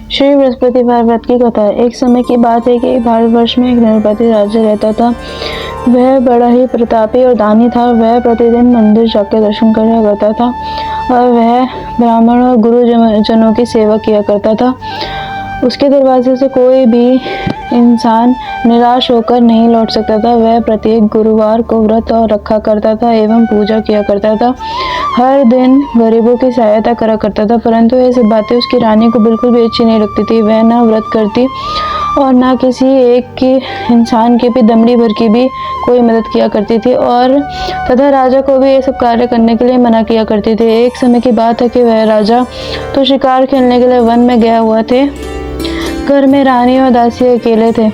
श्री बृहस्पतिवार व्रत की कथा। एक समय की बात है कि भारतवर्ष में एक नरपति राजा रहता था। वह बड़ा ही प्रतापी और दानी था। वह प्रतिदिन मंदिर जाकर दर्शन किया करता था और वह ब्राह्मण और गुरुजनों की सेवा किया करता था। उसके दरवाजे से कोई भी इंसान निराश होकर नहीं लौट सकता था। वह प्रत्येक गुरुवार को व्रत और रखा करता था एवं पूजा किया करता था। हर दिन गरीबों की सहायता करा करता था, परंतु ये सब बातें उसकी रानी को बिल्कुल भी अच्छी नहीं लगती थी। वह न व्रत करती और न किसी एक की इंसान की भी दमड़ी भर की भी कोई मदद किया करती थी और तथा राजा को भी ये सब कार्य करने के लिए मना किया करती थी। एक समय की बात है कि वह राजा तो शिकार खेलने के लिए वन में गया हुआ थे। घर में रानी और दासी अकेले थे।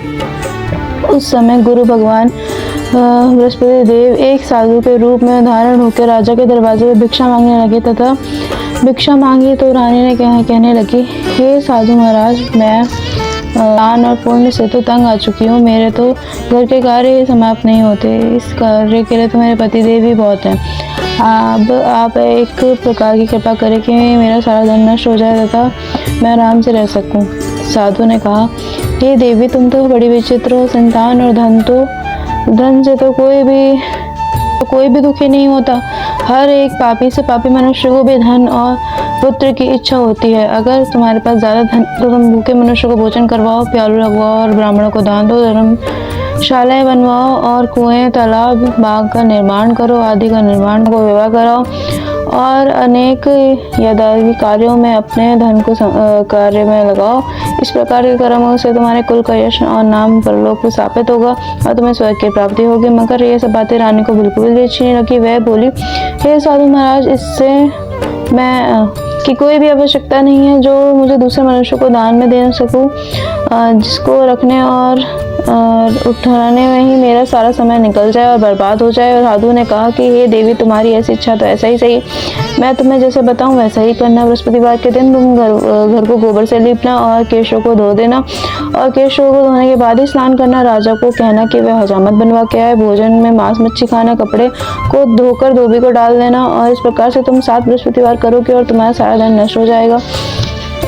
उस समय गुरु भगवान बृहस्पति देव एक साधु के रूप में धारण होकर राजा के दरवाजे पर भिक्षा मांगने लगे तथा भिक्षा मांगी तो रानी ने कहने लगी, हे साधु महाराज, मैं दान और पुण्य से तो तंग आ चुकी हूँ। मेरे तो घर के कार्य ही समाप्त नहीं होते। इस कार्य के लिए तो मेरे पति देव भी बहुत हैं। अब आप एक प्रकार की कृपा करें कि मेरा सारा धन नष्ट हो जाए तथा मैं आराम से रह सकूं। साधु ने कहा, हे देवी, तुम तो बड़ी विचित्र हो। संतान और धन से तो कोई भी दुखी नहीं होता। हर एक पापी से पापी मनुष्य को भी धन और पुत्र की इच्छा होती है। अगर तुम्हारे पास ज्यादा धन तो तुम भूखे मनुष्य को भोजन करवाओ, प्यालू लगवाओ और ब्राह्मणों को दान दो, धर्मशालाएं बनवाओ और कुएं, तालाब, बाग का निर्माण करो, आदि का निर्माण को विवाह कराओ और अनेक यदावि कार्यों में अपने धन को कार्य में लगाओ। इस प्रकार के कर्मों से तुम्हारे कुल का यश और नाम परलोक में स्थापित होगा और तुम्हें स्वर्ग की प्राप्ति होगी। मगर ये सब बातें रानी को बिल्कुल भी अच्छी नहीं लगी। वह बोली, हे साधु महाराज, इससे मैं की कोई भी आवश्यकता नहीं है जो मुझे दूसरे मनुष्य को दान में दे सकूं, जिसको रखने और उठाने में ही मेरा सारा समय निकल जाए और बर्बाद हो जाए। और साधु ने कहा कि हे देवी, तुम्हारी ऐसी इच्छा तो ऐसा ही सही, मैं तुम्हें जैसे बताऊं वैसा ही करना। बृहस्पतिवार के दिन तुम घर को गोबर से लीपना और केशों को धो देना और केशों को धोने के बाद ही स्नान करना। राजा को कहना कि वह हजामत बनवा के आए। भोजन में मांस मच्छी खाना, कपड़े को धोकर धोबी को डाल देना और इस प्रकार से तुम 7 बृहस्पतिवार करोगे और तुम्हारा सारा धन नष्ट हो जाएगा।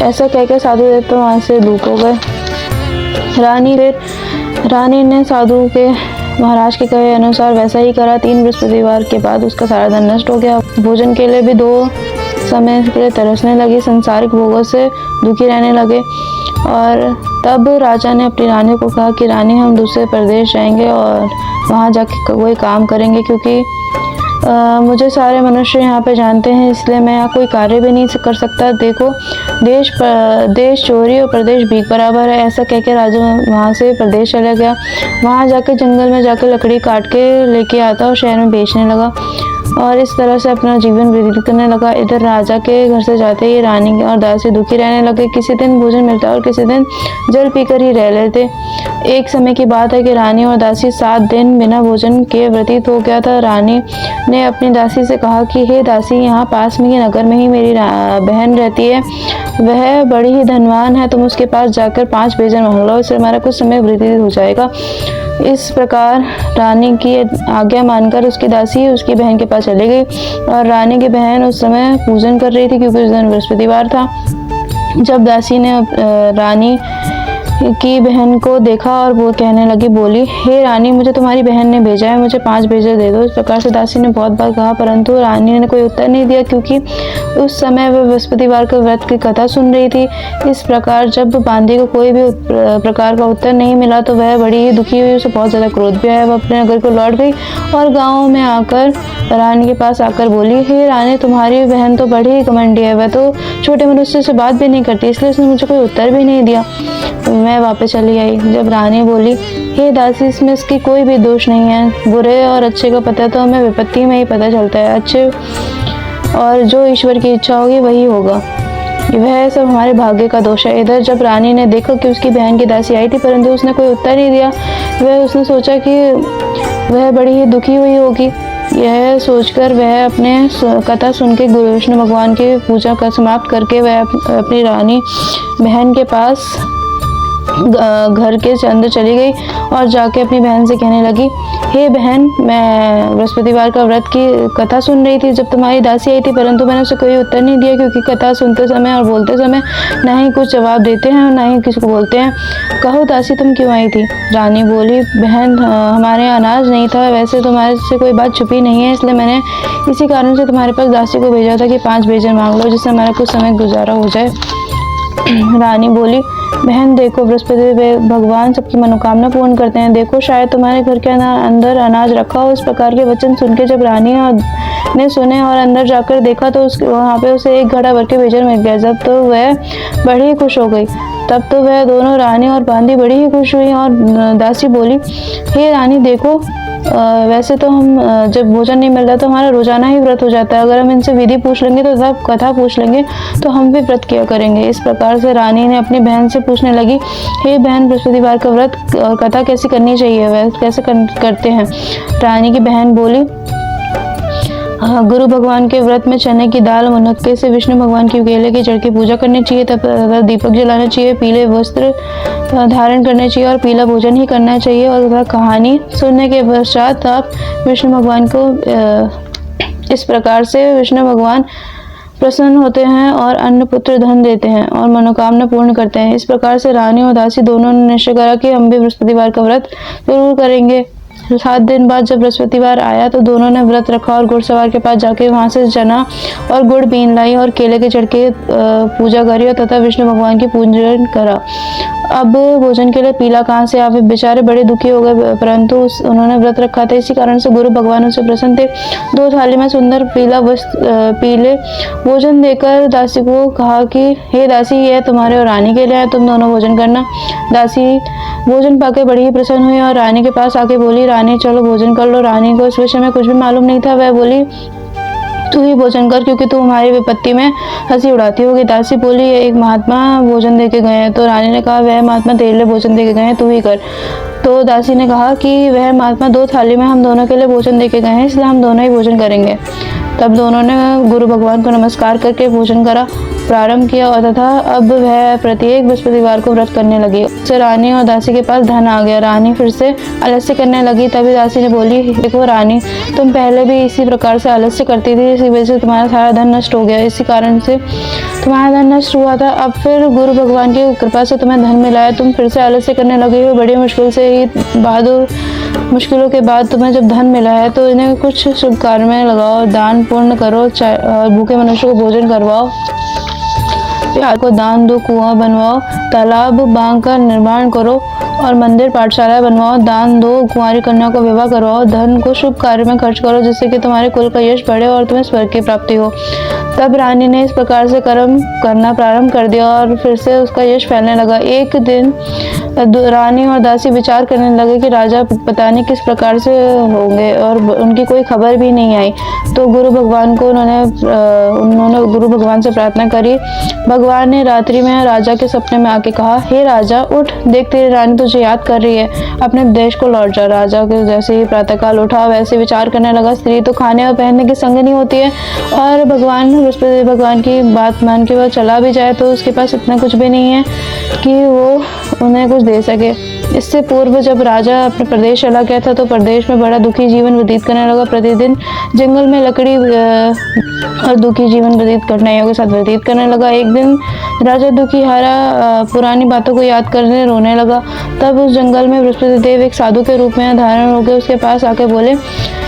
ऐसा कहकर साधु देवता वहां से धूप हो गए। रानी ने साधु के महाराज के कहे अनुसार वैसा ही करा। 3 बृहस्पतिवार के बाद उसका सारा धन नष्ट हो गया। भोजन के लिए भी 2 समय के लिए तरसने लगी, संसारिक भोगों से दुखी रहने लगे। और तब राजा ने अपनी रानी को कहा कि रानी, हम दूसरे प्रदेश जाएंगे और वहाँ जाके कोई काम करेंगे, क्योंकि मुझे सारे मनुष्य यहाँ पे जानते हैं, इसलिए मैं यहाँ कोई कार्य भी नहीं कर सकता। देखो, देश चोरी और प्रदेश भीख बराबर है। ऐसा कहकर राजा वहाँ से प्रदेश चला गया। वहाँ जाकर जंगल में जाकर लकड़ी काट के लेके आता और शहर में बेचने लगा और इस तरह से अपना जीवन व्यतीत करने लगा। इधर राजा के घर से जाते ही रानी और दासी दुखी रहने लगे। किसी दिन भोजन मिलता और किसी दिन जल पीकर ही रह लेते। एक समय की बात है कि रानी और दासी 7 दिन बिना भोजन के व्यतीत हो गया था। रानी ने अपनी दासी से कहा कि हे दासी, यहाँ पास में ही नगर में ही मेरी बहन रहती है। वह बड़ी ही धनवान है। तुम उसके पास जाकर 5 भेजन मांग लो, इससे हमारा कुछ समय व्यतीत हो जाएगा। इस प्रकार रानी की आज्ञा मानकर उसकी दासी उसकी बहन के पास चली गई और रानी की बहन उस समय पूजन कर रही थी, क्योंकि उस दिन बृहस्पतिवार था। जब दासी ने रानी की बहन को देखा और वो कहने लगी, बोली, हे रानी, मुझे तुम्हारी बहन ने भेजा है, मुझे 5 भेजे दे दो। इस प्रकार से दासी ने बहुत बार कहा, परंतु रानी ने कोई उत्तर नहीं दिया, क्योंकि उस समय वह बृहस्पतिवार के व्रत की कथा सुन रही थी। इस प्रकार जब बांदी को कोई भी प्रकार का उत्तर नहीं मिला तो वह बड़ी ही दुखी हुई। उसे बहुत ज्यादा क्रोध भी आया। वह अपने नगर को लौट गई और गाँव में आकर रानी के पास आकर बोली, हे रानी, तुम्हारी बहन तो बड़ी ही घमंडी है। वह तो छोटे मनुष्य से बात भी नहीं करती, इसलिए उसने मुझे कोई उत्तर भी नहीं दिया। मैं वापस चली आई। जब रानी बोली, हे दासी, इसमें इसकी कोई भी दोष नहीं है। बुरे और अच्छे का पता तो हमें विपत्ति में ही पता चलता है। अच्छे और जो ईश्वर की इच्छा होगी वही होगा, वह सब हमारे भाग्य का दोष है। इधर जब रानी ने देखा कि उसकी बहन की दासी आई थी, परंतु उसने कोई उत्तर नहीं दिया, उसने सोचा कि वह बड़ी ही दुखी हुई होगी। यह सोचकर वह अपने कथा सुन के गुरु विष्णु भगवान की पूजा कर समाप्त करके वह अपनी रानी बहन के पास घर के अंदर चली गई और जाके अपनी बहन से कहने लगी, हे बहन, मैं बृहस्पतिवार का व्रत की कथा सुन रही थी जब तुम्हारी दासी आई थी, परंतु मैंने उसे कोई उत्तर नहीं दिया, क्योंकि कथा सुनते समय और बोलते समय ना ही कुछ जवाब देते हैं और ना ही किसी को बोलते हैं। कहो दासी, तुम क्यों आई थी? रानी बोली, बहन, हमारे यहाँ अनाज नहीं था, वैसे तुम्हारे से कोई बात छुपी नहीं है, इसलिए मैंने इसी कारण से तुम्हारे पास दासी को भेजा था कि 5 बेजन मांग लो, जिससे हमारा कुछ समय गुजारा हो जाए। रानी बोली, बहन देखो, बृहस्पति भगवान सबकी मनोकामना पूर्ण करते हैं। देखो, शायद तुम्हारे घर के अंदर अनाज रखा हो। इस प्रकार के वचन सुन के जब रानी ने सुने और अंदर जाकर देखा तो वहाँ पे उसे एक घड़ा भर के बेजन मिल गया। जब तो वह बड़ी ही खुश हो गई। तब तो वह दोनों, रानी और बांदी, बड़ी ही खुश हुई और दासी बोली, हे रानी देखो, वैसे तो हम जब भोजन नहीं मिलता तो हमारा रोजाना ही व्रत हो जाता है। अगर हम इनसे विधि पूछ लेंगे तो सब कथा पूछ लेंगे तो हम भी व्रत किया करेंगे। इस प्रकार से रानी ने अपनी बहन से पूछने लगी, हे बहन, बृहस्पतिवार का व्रत और कथा कैसे करनी चाहिए, वह कैसे करते हैं? रानी की बहन बोली, गुरु भगवान के व्रत में चने की दाल, मुनक्के से विष्णु भगवान की केले की जड़ की पूजा करनी चाहिए, तथा दीपक जलाना चाहिए, पीले वस्त्र धारण करने चाहिए और पीला भोजन ही करना चाहिए। और वह कहानी सुनने के पश्चात आप विष्णु भगवान को इस प्रकार से विष्णु भगवान प्रसन्न होते हैं और अन्न पुत्र धन देते हैं और मनोकामना पूर्ण करते हैं। इस प्रकार से रानी और दासी दोनों ने निश्चय करा कि हम भी बृहस्पतिवार का व्रत जरूर करेंगे। 7 दिन बाद जब बृहस्पतिवार आया तो दोनों ने व्रत रखा और घुड़सवार के पास जाके वहां से चना और गुड़ बीन लाई और केले के जड़ के पूजा करी और तथा विष्णु भगवान की पूजन करा। अब भोजन के लिए पीला कहाँ से आवे? बेचारे बड़े दुखी हो गए, परंतु उन्होंने व्रत रखा था, इसी कारण से गुरु भगवान उनसे प्रसन्न थे। 2 थाली में सुंदर पीले भोजन देकर दासी को कहा कि हे दासी, यह तुम्हारे और रानी के लिए है, तुम दोनों भोजन करना। दासी भोजन पाके बड़ी ही प्रसन्न हुई और रानी के पास आके बोली, रानी चलो भोजन कर लो। रानी को इस विषय में कुछ भी मालूम नहीं था। वह बोली, तू ही भोजन कर, क्योंकि तू हमारी विपत्ति में हंसी उड़ाती होगी। दासी बोली, एक महात्मा भोजन देके गए हैं। तो रानी ने कहा, वह महात्मा तेरे लिए भोजन देके गए हैं, तू ही कर। तो दासी ने कहा कि वह महात्मा 2 थाली में हम दोनों के लिए भोजन देके गए हैं, इसलिए हम दोनों ही भोजन करेंगे। तब दोनों ने गुरु भगवान को नमस्कार करके भोजन करा प्रारंभ किया और तथा अब वह प्रत्येक बृहस्पतिवार को व्रत करने लगी। उससे रानी और दासी के पास धन आ गया। रानी फिर से आलस्य करने लगी। तभी दासी ने बोली, देखो रानी, तुम पहले भी इसी प्रकार से आलस्य करती थी, इसी वजह से तुम्हारा सारा धन नष्ट हो गया। इसी कारण से तुम्हारा धन नष्ट हुआ था। अब फिर गुरु भगवान की कृपा से तुम्हें धन मिला है, तुम फिर से आलस्य करने लगी हो। बड़ी मुश्किल से ही मुश्किलों के बाद तुम्हें जब धन मिला है तो इन्हें कुछ शुभ कार्य में लगाओ, दान पुण्य करो और भूखे मनुष्य को भोजन करवाओ, प्यार को दान दो, कुआं बनवाओ, तालाब बांध का निर्माण करो और मंदिर पाठशाला बनवाओ, दान दो, कुंवारी कन्या को विवाह करवाओ, धन को शुभ कार्य में खर्च करो, जिससे कि तुम्हारे कुल का यश बढ़े और तुम्हें स्वर्ग की प्राप्ति हो। तब रानी ने इस प्रकार से कर्म करना प्रारंभ कर दिया और फिर से उसका यश फैलने लगा। एक दिन रानी और दासी विचार करने लगे कि राजा पता नहीं किस प्रकार से होंगे और उनकी कोई खबर भी नहीं आई। तो गुरु भगवान को उन्होंने गुरु भगवान से प्रार्थना करी। भगवान ने रात्रि में राजा के सपने में आके कहा, हे राजा, उठ, देख तेरी रानी तुझे याद कर रही है, अपने देश को लौट जा। राजा के जैसे ही प्रातःकाल उठा वैसे विचार करने लगा, स्त्री तो खाने और पहनने की संगनी होती है और बृहस्पति भगवान की बात मान के वह चला भी जाए तो उसके पास इतना कुछ भी नहीं है कि वो उन्हें कुछ दे सके। इससे पूर्व जब राजा अपने प्रदेश चला गया था तो प्रदेश में बड़ा दुखी जीवन व्यतीत करने लगा। प्रतिदिन जंगल में लकड़ी और दुखी जीवन व्यतीत कठिनाइयों के साथ व्यतीत करने लगा। एक दिन राजा दुखी हारा पुरानी बातों को याद करने रोने लगा। तब उस जंगल में बृहस्पति देव एक साधु के रूप में धारण होकर उसके पास आके बोले,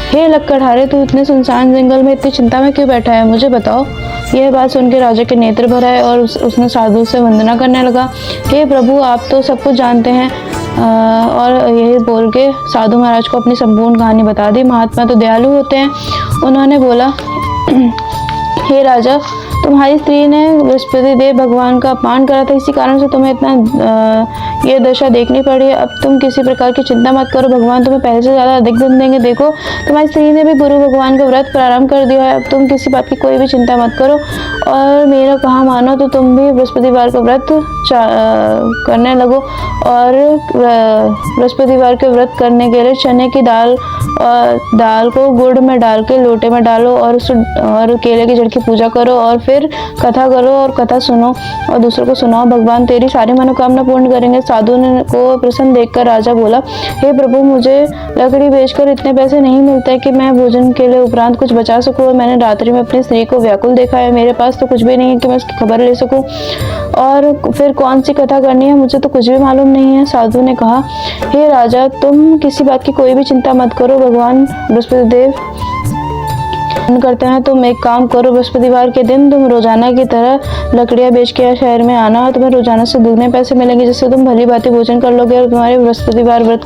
हे लक्कड़हारे, तू इतने सुनसान जंगल में इतनी चिंता में क्यों बैठा है, मुझे बताओ। यह बात सुन के राजा के नेत्र भर आए और उसने साधु से वंदना करने लगा, हे प्रभु, आप तो सब कुछ जानते हैं। और यही बोल के साधु महाराज को अपनी संपूर्ण कहानी बता दी। महात्मा तो दयालु होते हैं। उन्होंने बोला, हे राजा, तुम्हारी स्त्री ने बृहस्पति देव भगवान का अपमान करा था, इसी कारण से तुम्हें इतना ये दशा देखनी पड़ी। अब तुम किसी प्रकार की चिंता मत करो, भगवान तुम्हें पहले से ज़्यादा अधिक धन देंगे। देखो, तुम्हारी स्त्री ने भी गुरु भगवान का व्रत प्रारंभ कर दिया है। अब तुम किसी बात की कोई भी चिंता मत करो और मेरा कहा मानो तो तुम भी बृहस्पतिवार का व्रत करने लगो। और बृहस्पतिवार के व्रत करने के लिए चने की दाल को गुड़ में डाल के लोटे में डालो और केले की जड़ की पूजा करो और फिर फिर कथा करो और कथा सुनो और दूसरों को सुनाओ, भगवान तेरी सारी मनोकामना पूर्ण करेंगे। साधु को प्रसन्न देखकर राजा बोला, हे प्रभु, मुझे लकड़ी बेचकर इतने पैसे नहीं मिलते कि मैं भोजन के लिए उपरांत कुछ बचा सकूं, और मैंने रात्रि में अपनी स्त्री को व्याकुल देखा है। मेरे पास तो कुछ भी नहीं है कि मैं उसकी खबर ले सकूं, और फिर कौन सी कथा करनी है, मुझे तो कुछ भी मालूम नहीं है। साधु ने कहा, हे राजा, तुम किसी बात की कोई भी चिंता मत करो, भगवान बृहस्पति देव करते हैं। तुम एक काम करो, बृहस्पतिवार के दिन तुम रोजाना की तरह लकड़ियां बेच के शहर में आना, और तुम्हें रोजाना से दुगने पैसे मिलेंगे, जिससे तुम भली भांति भोजन कर लोगे, और तुम्हारे बृहस्पतिवार व्रत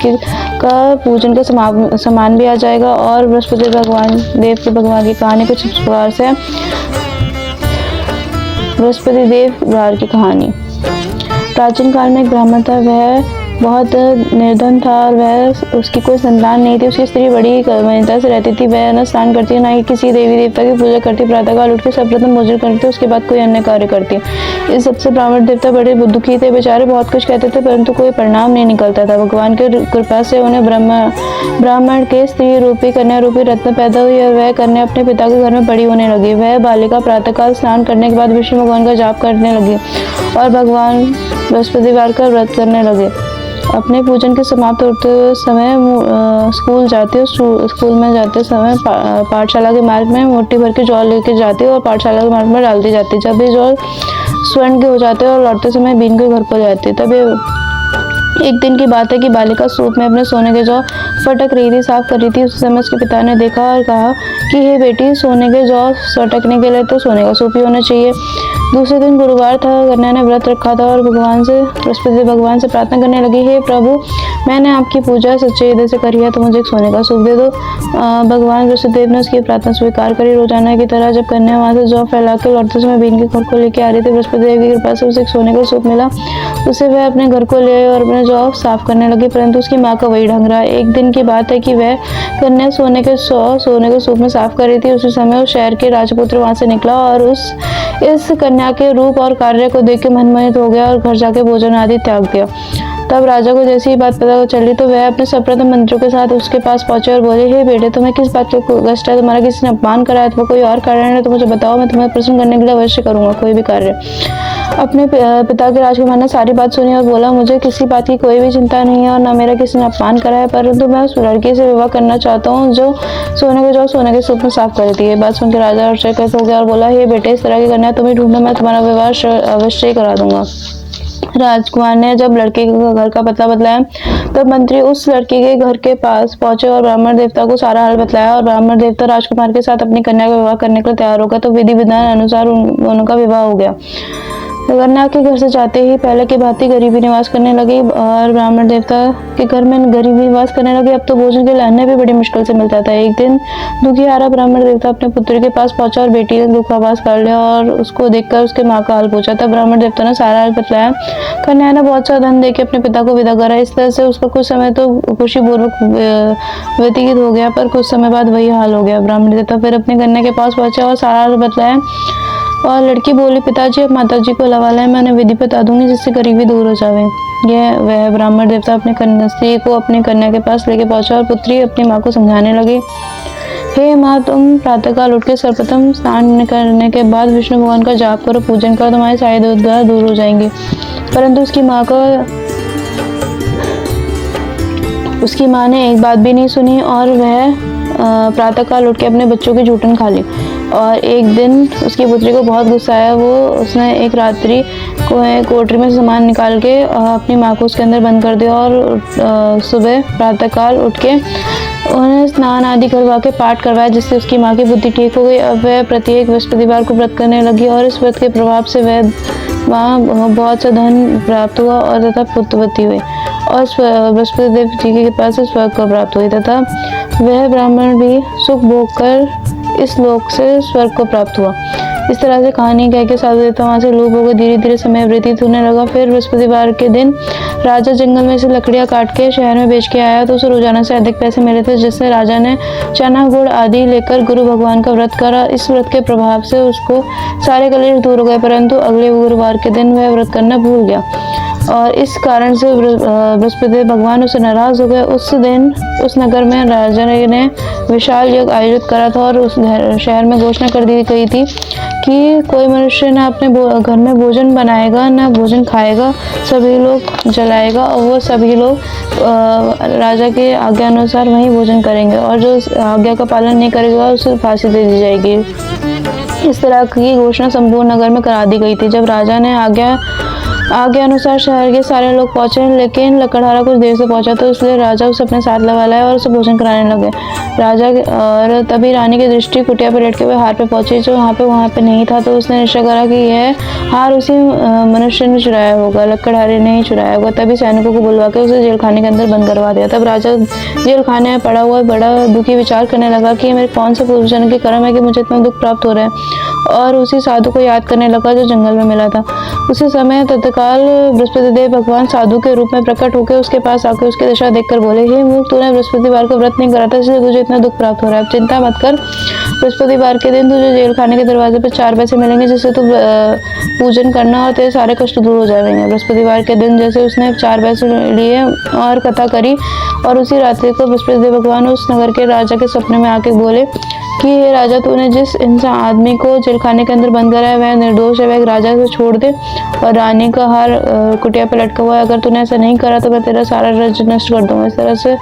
का पूजन का सामान भी आ जाएगा। और बृहस्पति भगवान की कहानी कुछ इस प्रकार से। बृहस्पति देव वार की कहानी। प्राचीन काल में एक ब्राह्मण था। वह बहुत निर्धन था और वह उसकी कोई संतान नहीं थी। उसकी स्त्री बड़ी वनीता से रहती थी। वह न स्नान करती, न ही किसी देवी देवता की पूजा करती। प्रातःकाल उठ के सर्वप्रथम भोजन करती, उसके बाद कोई अन्य कार्य करती। इस सबसे ब्राह्मण देवता बड़े दुखी थे। बेचारे बहुत कुछ कहते थे, परंतु कोई परिणाम नहीं निकलता था। भगवान की कृपा से उन्हें ब्राह्मण के स्त्री रूपी कन्या रूपी रत्न पैदा हुई, और वह कन्या अपने पिता के घर में बड़ी होने लगी। वह बालिका प्रातःकाल स्नान करने के बाद विष्णु भगवान का जाप करने लगी और भगवान बृहस्पतिवार का व्रत करने लगे। अपने पूजन के समाप्त होते समय स्कूल में जाते समय पाठशाला के मार्ग में मुट्ठी भर के जौ लेके जाती और पाठशाला के मार्ग में डालती जाती। जब ये जौ स्वर्ण के हो जाते और लौटते समय बीन के घर पर जाती। तब ये एक दिन की बात है कि बालिका सूप में अपने सोने के जौ फटक रही थी, साफ कर रही थी। उस समय उसके पिता ने देखा और कहा कि हे बेटी, सोने के जौ फटकने के लिए तो सोने का सूप ही होना चाहिए। दूसरे दिन गुरुवार था। कन्या ने व्रत रखा था और बृहस्पति भगवान से प्रार्थना करने लगी, हे प्रभु, मैंने आपकी पूजा सच्चे हृदय से करी है, तो मुझे एक सोने का सूप दे दो। भगवान बृहस्पतिदेव ने उसकी प्रार्थना स्वीकार करी। रोजाना की तरह जब कन्या वहां से जौ फैला के लौटते समय बीन के घर को लेके आ रही थी, बृहस्पतिदेव की कृपा से उसे एक सोने का सूप मिला। उसे वह अपने घर को ले आई और अपने जौ साफ करने लगी, परंतु उसकी माँ का वही ढंग रहा। एक दिन की बात है कि वह कन्या सोने के सूप में साफ कर रही थी। उसी समय उस शहर के राजपुत्र वहां से निकला और इस कन्या के रूप और कार्य को देख के मनमोहित हो गया और घर जाके भोजन आदि त्याग दिया। तब राजा को जैसी ही बात पता चली तो वह अपने सर्वप्रथम मंत्रियों के साथ उसके पास पहुंचे और बोले, हे बेटे, तुम्हें किस बात का कष्ट है? तुम्हारा किसी ने अपमान करा है? तो कोई और कारण है तो मुझे बताओ, मैं तुम्हें प्रसन्न करने के लिए अवश्य करूंगा कोई भी कार्य। अपने पिता के राजकुमार ने सारी बात सुनी और बोला, मुझे किसी बात की कोई भी चिंता नहीं है और न मेरा किसी ने अपमान करा है, परंतु मैं उस लड़की से विवाह करना चाहता हूँ जो सोने के सूप में साफ कर देती है। बात सुनकर राजा आश्चर्यचकित हो गया और बोला, हे बेटे, इस तरह की कन्या तुम्हें ढूंढो, मैं तुम्हारा विवाह अवश्य ही करा दूंगा। राजकुमार ने जब लड़के के घर का पता बतलाया तब मंत्री उस लड़के के घर के पास पहुंचे और ब्राह्मण देवता को सारा हाल बतलाया। और ब्राह्मण देवता राजकुमार के साथ अपनी कन्या का विवाह करने के लिए तैयार हो गया। तो विधि विधान अनुसार उनका विवाह हो गया। कन्या के घर से जाते ही पहले की भांति गरीबी निवास करने लगी और ब्राह्मण देवता के घर में गरीबी निवास करने लगी। अब तो भोजन के लिए अन्न भी बड़ी मुश्किल से मिलता था। एक दिन दुखियारा ब्राह्मण देवता अपने पुत्र के पास पहुंचा और बेटी ने दुखाभास कर लिया और उसको देखकर उसके माँ का हाल पूछा। तब ब्राह्मण देवता ने सारा हाल बतलाया। कन्या ने बहुत सा धन देके अपने पिता को विदा करा। इस तरह से उसका कुछ समय तो खुशीपूर्वक व्यतीत हो गया, पर कुछ समय बाद वही हाल हो गया। ब्राह्मण देवता फिर अपने कन्या के पास पहुंचा और सारा हाल बतलाया और लड़की बोली, पिताजी, अब माताजी को लवाला है, मैं उन्हें विधि बता दूंगी जिससे गरीबी दूर हो जावे। यह वह ब्राह्मण देवता अपने स्त्री को अपनी कन्या के पास लेके पहुंचा और पुत्री अपनी माँ को समझाने लगी, हे माँ, तुम प्रातःकाल उठ के सर्वप्रथम स्नान करने के बाद विष्णु भगवान का जाप करो, पूजन करो, तुम्हारी सारी दुविधा दूर हो जाएंगी। परंतु उसकी माँ ने एक बात भी नहीं सुनी और वह प्रातःकाल उठ के अपने बच्चों की जूठन खा ली। और एक दिन उसकी पुत्री को बहुत गुस्सा आया। उसने एक रात्रि कोठरी में सामान निकाल के अपनी माँ को उसके अंदर बंद कर दिया और सुबह प्रातःकाल उठ के उन्हें स्नान आदि करवा के पाठ करवाया, जिससे उसकी माँ की बुद्धि ठीक हो गई। अब वह प्रत्येक बृहस्पतिवार को व्रत करने लगी और इस व्रत के प्रभाव से वह वहाँ बहुत सा धन प्राप्त हुआ और तथा पुत्रवती हुई और बृहस्पति देव जी के कृपा से स्वर्ग को प्राप्त हुई तथा वह ब्राह्मण भी सुख भोग कर इस लोक से स्वर्ग को प्राप्त हुआ। इस तरह से कहानी कह के साधु देवता वहां से लोप हो गए। धीरे धीरे समय व्यतीत होने लगा। फिर बृहस्पतिवार के दिन राजा जंगल में से लकड़ियां काट के शहर में बेच के आया तो उसे रोजाना से अधिक पैसे मिले थे, जिससे राजा ने चना गुड़ आदि लेकर गुरु भगवान का व्रत करा। इस व्रत के प्रभाव से उसको सारे कलेश दूर हो गए, परंतु अगले गुरुवार के दिन वह व्रत करना भूल गया। और इस कारण से बृहस्पति भगवान उससे नाराज हो गए। उस दिन उस नगर में राजा ने विशाल यज्ञ आयोजित करा था और उस शहर में घोषणा कर दी गई थी कि कोई मनुष्य ना अपने घर में भोजन बनाएगा ना भोजन खाएगा, सभी लोग जलाएगा और वो सभी लोग राजा के आज्ञा अनुसार वहीं भोजन करेंगे और जो आज्ञा का पालन नहीं करेगा उसे फांसी दे दी जाएगी। इस तरह की घोषणा संपूर्ण नगर में करा दी गई थी। जब राजा ने आज्ञा अनुसार शहर के सारे लोग पहुंचे, लेकिन लकड़हारा कुछ देर से पहुंचा तो इसलिए राजा उसे अपने साथ लगा लाया और उसे भोजन कराने लगे। राजा और तभी रानी की दृष्टि कुटिया पर लटके हुए हार पे पहुंची जो वहाँ पे नहीं था। तो उसने निश्चय करा कि यह हार उसी मनुष्य ने चुराया होगा, लकड़हारे ने ही चुराया होगा। तभी सैनिकों को बुलवा के उसे जेल खाने के अंदर बंद करवा दिया। तब राजा जेल खाने में पड़ा हुआ बड़ा दुखी विचार करने लगा कि मेरे कौन से पूर्वजन्म के कर्म है कि मुझे इतना दुख प्राप्त हो रहा है, और उसी साधु को याद करने लगा जो जंगल में मिला था। उसी समय तत्काल बृहस्पति देव भगवान साधु के रूप में प्रकट होकर उसके पास आकर उसकी दशा देखकर बोले, हे मूर्ख, तूने बृहस्पतिवार को व्रत नहीं करा था इसलिए तुझे इतना दुख प्राप्त हो रहा है। अब चिंता मत कर, बृहस्पतिवार के दिन तुझे जेल खाने के दरवाजे पर 4 पैसे मिलेंगे जिससे तू पूजन करना और तेरे सारे कष्ट दूर हो जाएंगे। बृहस्पतिवार के दिन जैसे उसने 4 पैसे लिए और कथा करी और उसी रात्रि को बृहस्पति देव भगवान उस नगर के राजा के सपने में आके बोले कि हे राजा, तूने जिस इंसान आदमी को जेल खाने के अंदर बंद करा है वह निर्दोष है, वह राजा से छोड़ दे और रानी का हार कुटिया पे लटका हुआ है। अगर तूने ऐसा नहीं करा तो मैं तेरा सारा राज्य नष्ट कर दूंगा। इस तरह से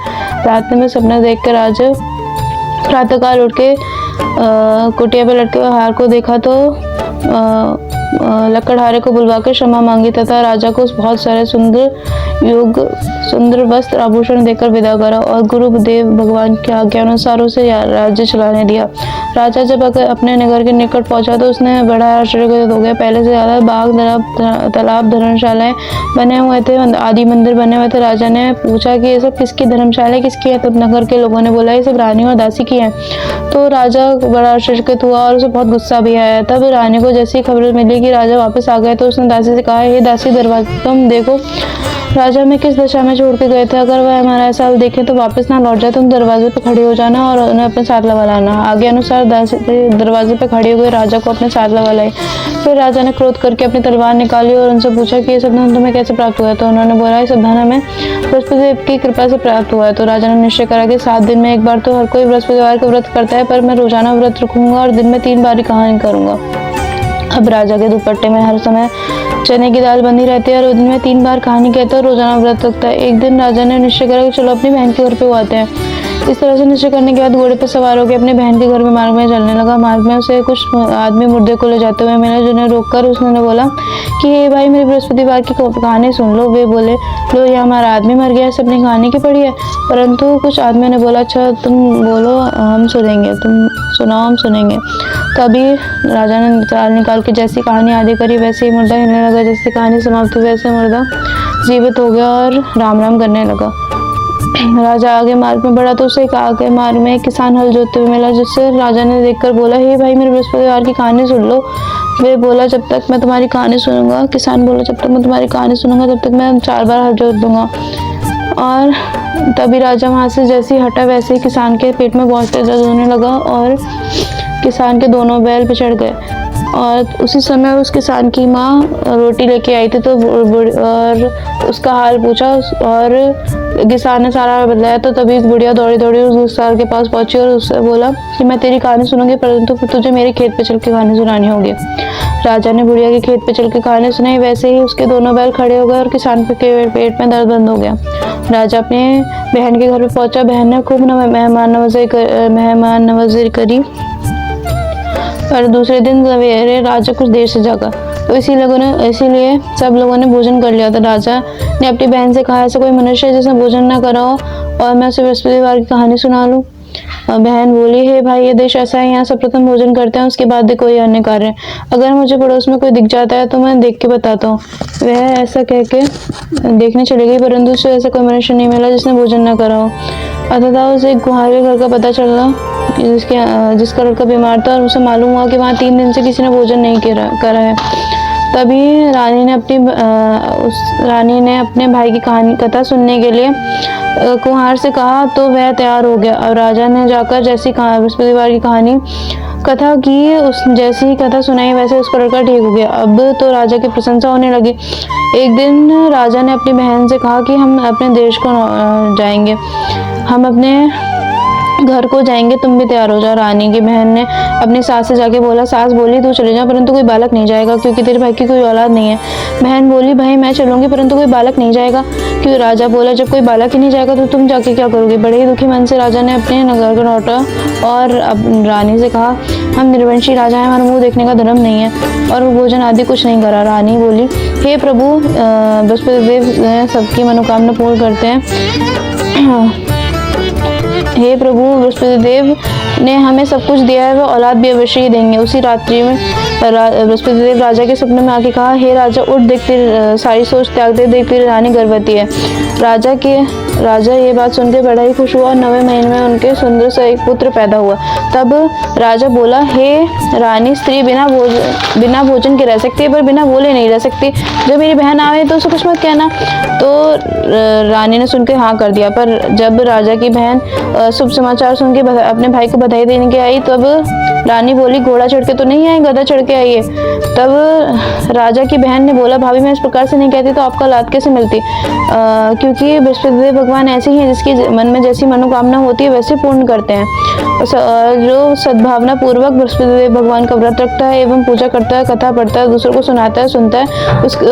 रात में सपना देख कर राजा प्रातःकाल उठ के कुटिया पे लटके हुए हार को देखा तो लकड़हारे को बुलवा कर क्षमा मांगी तथा राजा को बहुत सारे सुंदर वस्त्र आभूषण देकर विदा करा और गुरुदेव भगवान के आज्ञा अनुसार उसे राज्य चलाने दिया। राजा जब अपने नगर के निकट पहुंचा तो उसने बड़ा आश्चर्यचकित हो गया। पहले से ज्यादा बाग, तालाब, धर्मशालाएं बने हुए थे, आदि मंदिर बने हुए थे। राजा ने पूछा कि ये सब किसकी धर्मशाला किसकी है? तब नगर के लोगों ने बोला ये सब रानी और दासी की है। तो राजा बड़ा आश्चर्यचकित हुआ और उसे बहुत गुस्सा भी आया। तब रानी को जैसी खबर मिली कि राजा वापस आ गए तो उसने दासी से कहा, हे दासी, दरवाजा तुम देखो राजा में किस दशा में छोड़ के गए थे। अगर वह हमारा ऐसा हाल देखे तो वापस ना लौट जाए। तुम दरवाजे पे खड़ी हो जाना और उन्हें अपने साथ लगा लाना। आगे अनुसार दासी दरवाजे पे खड़ी हो गई, राजा को अपने साथ लगा लाई। फिर राजा ने क्रोध करके अपनी तलवार निकाली और उनसे पूछा कि ये सब धन तुम्हें कैसे प्राप्त हुआ? तो उन्होंने बोला, ये सब धन हमें बृहस्पति देव की कृपा से प्राप्त हुआ है। तो राजा ने निश्चय करा कि 7 दिन में एक बार तो हर कोई बृहस्पतिवार का व्रत करता है, पर मैं रोजाना व्रत रखूंगा और दिन में 3 बार कहानी करूंगा। अब राजा के दुपट्टे में हर समय चने की दाल बंधी रहती है और दिन में 3 बार कहानी कहता है और रोजाना व्रत रखता है। एक दिन राजा ने निश्चय करा कि चलो अपनी बहन के घर पे वो आते हैं। इस तरह से निश्चय करने के बाद घोड़े पर सवार होकर अपने बहन के घर में मार्ग में चलने लगा। मार्ग में उसे कुछ आदमी मुर्दे को ले जाते हुए मिले, जिन्हें रोककर उसने बोला कि हे भाई, मेरी बृहस्पतिवार की कहानी सुन लो। वे बोले, लो, ये हमारा आदमी मर गया, इसे अपनी कहानी की पड़ी है। परंतु कुछ आदमी ने बोला, अच्छा तुम बोलो, हम सुनेंगे, तुम सुनाओ, हम सुनेंगे। तभी राजा ने चाल निकाल के जैसी कहानी आदि करी वैसे ही मुर्दा हिलने लगा। जैसी कहानी समाप्त हुई वैसे मुर्दा जीवित हो गया और राम राम करने लगा। राजा आगे मार्ग में बढ़ा तो उसे आगे मार्ग में एक किसान हल जोतते हुए मिला, जिससे राजा ने देखकर बोला, हे भाई, मेरे बृहस्पतिवार की कहानी सुन लो। वे बोला, जब तक मैं तुम्हारी कहानी सुनूंगा। किसान बोला, जब तक मैं तुम्हारी कहानी सुनूंगा तब तक मैं 4 बार हल जोत दूंगा। और तभी राजा वहां से जैसे ही हटा वैसे ही किसान के पेट में बहुत तेज दर्द होने लगा और किसान के दोनों बैल पे चढ़ गए। और उसी समय उस किसान की माँ रोटी लेके आई थी तो और उसका हाल पूछा और किसान ने सारा बताया। तो तभी बुढ़िया दौड़ी दौड़ी उस किसान के पास पहुंची और उससे बोला कि मैं तेरी कहानी सुनूंगी, परंतु फिर तुझे मेरे खेत पे चल के कहानी सुनानी होगी। राजा ने बुढ़िया के खेत पे चल के कहानी सुनाई। वैसे ही उसके दोनों बैल खड़े हो गए और किसान के पेट में दर्द बंद हो गया। राजा अपने बहन के घर पे पहुंचा। बहन ने खूब मेहमान नवाजी करी और दूसरे दिन सवेरे राजा कुछ देर से जागा तो इसीलिए सब लोगों ने भोजन कर लिया था। राजा ने अपनी बहन से कहा, ऐसा कोई मनुष्य है जिसने भोजन ना करा हो और मैं उसे बृहस्पतिवार की कहानी सुना लूं? बहन बोली, हे भाई, ये देश ऐसा है, यहाँ सब प्रथम भोजन करते हैं, उसके बाद कोई अन्य कार्य। अगर मुझे पड़ोस में कोई दिख जाता है तो मैं देख के बताता हूँ। वह ऐसा कह के देखने चली गई, परंतु उसे ऐसा कोई मनुष्य नहीं मिला जिसने भोजन न करा हो। अतः उसे एक कुम्हार घर का पता चला जिसका लड़का बीमार था और उसे मालूम हुआ कि वहाँ 3 दिन से किसी ने भोजन नहीं करा है। तभी रानी ने अपने भाई की कथा सुनने के लिए कुम्हार से कहा तो वह तैयार हो गया। अब राजा ने जाकर जैसी बृहस्पतिवार की कहानी कथा की, उस जैसी ही कथा सुनाई वैसे उसका लड़का ठीक हो गया। अब तो राजा की प्रशंसा होने लगी। एक दिन राजा ने अपनी बहन से कहा कि हम अपने देश को जाएंगे, हम अपने घर को जाएंगे, तुम भी तैयार हो जाओ। रानी की बहन ने अपनी सास से जाके बोला, सास बोली तू चले जा परंतु कोई बालक नहीं जाएगा क्योंकि तेरे भाई की कोई औलाद नहीं है। बहन बोली भाई मैं चलूंगी परंतु कोई बालक नहीं जाएगा। क्यों? राजा बोला जब कोई बालक ही नहीं जाएगा तो तुम जाके क्या करोगे। बड़े ही दुखी मन से राजा ने अपने नगर को लौटा और रानी से कहा हम निर्वंशी राजा हैं, हमारा मुंह देखने का धर्म नहीं है और भोजन आदि कुछ नहीं करा। रानी बोली हे प्रभु, बृहस्पति देव सबकी मनोकामना पूर्ण करते हैं। हे प्रभु, बृहस्पति देव ने हमें सब कुछ दिया है, वह औलाद भी अवश्य ही देंगे। उसी रात्रि में बृहस्पति देव राजा के सपने में आके कहा हे राजा उठ, देख तेरी सारी सोच त्याग दे, देख तेरी रानी गर्भवती है। राजा ये बात सुनकर बड़ा ही खुश हुआ और 9वें महीने में उनके सुंदर सा एक पुत्र पैदा हुआ। तब राजा बोला हे रानी, स्त्री बिना भोजन के रह सकती है पर बिना बोले नहीं रह सकती। जब मेरी बहन आवे तो उसे कुछ मत कहना। तो रानी ने सुनकर हाँ कर दिया। पर जब राजा की बहन शुभ समाचार सुन के अपने भाई को बधाई देने के आई तब रानी बोली घोड़ा चढ़ के तो नहीं आई, गधा चढ़ के आई है। तब राजा की बहन ने बोला भाभी मैं इस प्रकार से नहीं कहती तो आपका औलाद कैसे मिलती, क्योंकि बृहस्पति भगवान ऐसे ही हैं जिसकी मन में जैसी मनोकामना होती है वैसे पूर्ण करते हैं। जो सद्भावना पूर्वक बृहस्पति भगवान का व्रत रखता है एवं पूजा करता है, कथा पढ़ता है, दूसरों को सुनाता है, सुनता है,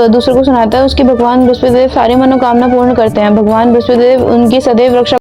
दूसरों को सुनाता है, उसकी भगवान बृहस्पति सारी मनोकामना पूर्ण करते हैं। भगवान बृहस्पति उनकी सदैव रक्षा